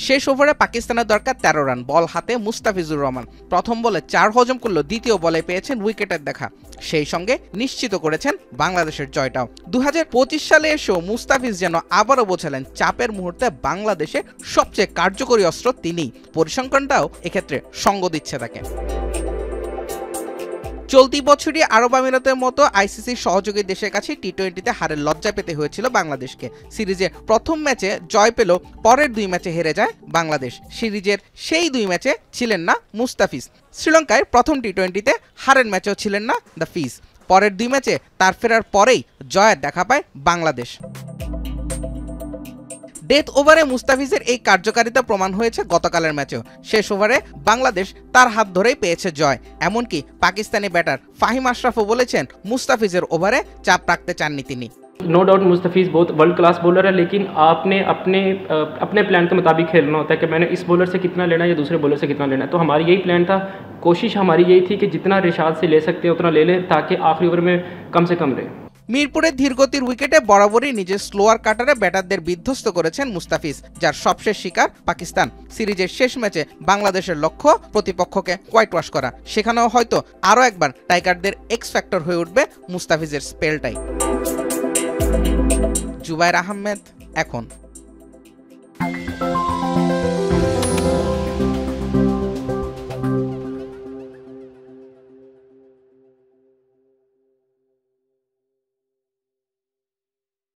শেষ ওভারে পাকিস্তানের দরকার 13 রান, বল হাতে মুস্তাফিজুর রহমান প্রথম বলে 4 হজম করলো, দ্বিতীয় বলে পেয়েছেন উইকেটের দেখা, সেই সঙ্গে নিশ্চিত করেছেন বাংলাদেশের জয়টাও। 2025 সালে এসেও মুস্তাফিজ যেন আবারও বোঝালেন চাপের মুহূর্তে বাংলাদেশের সবচেয়ে কার্যকরী অস্ত্র তিনিই। পরিসংখ্যানটাও এক্ষেত্রে সঙ্গ দিচ্ছে তাকে। চলতি বছরই আরব আমিরাতের মতো আইসিসির সহযোগী দেশের কাছে টি-20তে হারের লজ্জা পেতে হয়েছিল বাংলাদেশকে। সিরিজে প্রথম ম্যাচে জয় পেল, পরের 2 ম্যাচে হেরে যায় বাংলাদেশ। সিরিজের সেই 2 ম্যাচে ছিলেন না মুস্তাফিজ। শ্রীলঙ্কায় প্রথম টি-20তে হারের ম্যাচেও ছিলেন না দ্য ফিজ। পরের 2 ম্যাচে তার ফেরার পরেই জয়ের দেখা পায় বাংলাদেশ। ডেথ ওভারে মুস্তাফিজের এই কার্যকারিতা প্রমাণ হয়েছে গতকালের ম্যাচেও। শেষ ওভারে বাংলাদেশ তার হাত ধরেই পেয়েছে জয়। এমনকি পাকিস্তানি ব্যাটার ফাহিম আশরাফও বলেছেন মুস্তাফিজের ওভারে চাপ রাখতে চাননি তিনি। नो डाउट मुस्तफ़ीज़ बहुत वर्ल्ड क्लास बॉलर है, लेकिन आपने अपने प्लान के मुताबिक खेलना होता है कि मैंने इस बॉलर से कितना लेना है या दूसरे बॉलर से कितना लेना है। तो हमारी यही प्लान था, कोशिश हमारी यही थी कि जितना रिशाद से ले सकते हैं उतना ले लें ताकि आखिरी ओवर में कम से कम रहे। মিরপুরের ধীরগতির উইকেটে বরাবরই নিজের স্লোয়ার কাটারে ব্যাটারদের বিধ্বস্ত করেছেন মুস্তাফিজ, যার সবশেষ শিকার পাকিস্তান। সিরিজের শেষ ম্যাচে বাংলাদেশের লক্ষ্য প্রতিপক্ষকে হোয়াইট ওয়াশ করা, সেখানেও হয়তো আরও একবার টাইগারদের এক্স ফ্যাক্টর হয়ে উঠবে মুস্তাফিজের স্পেলটাই। জুবায়ের আহমেদ, এখন।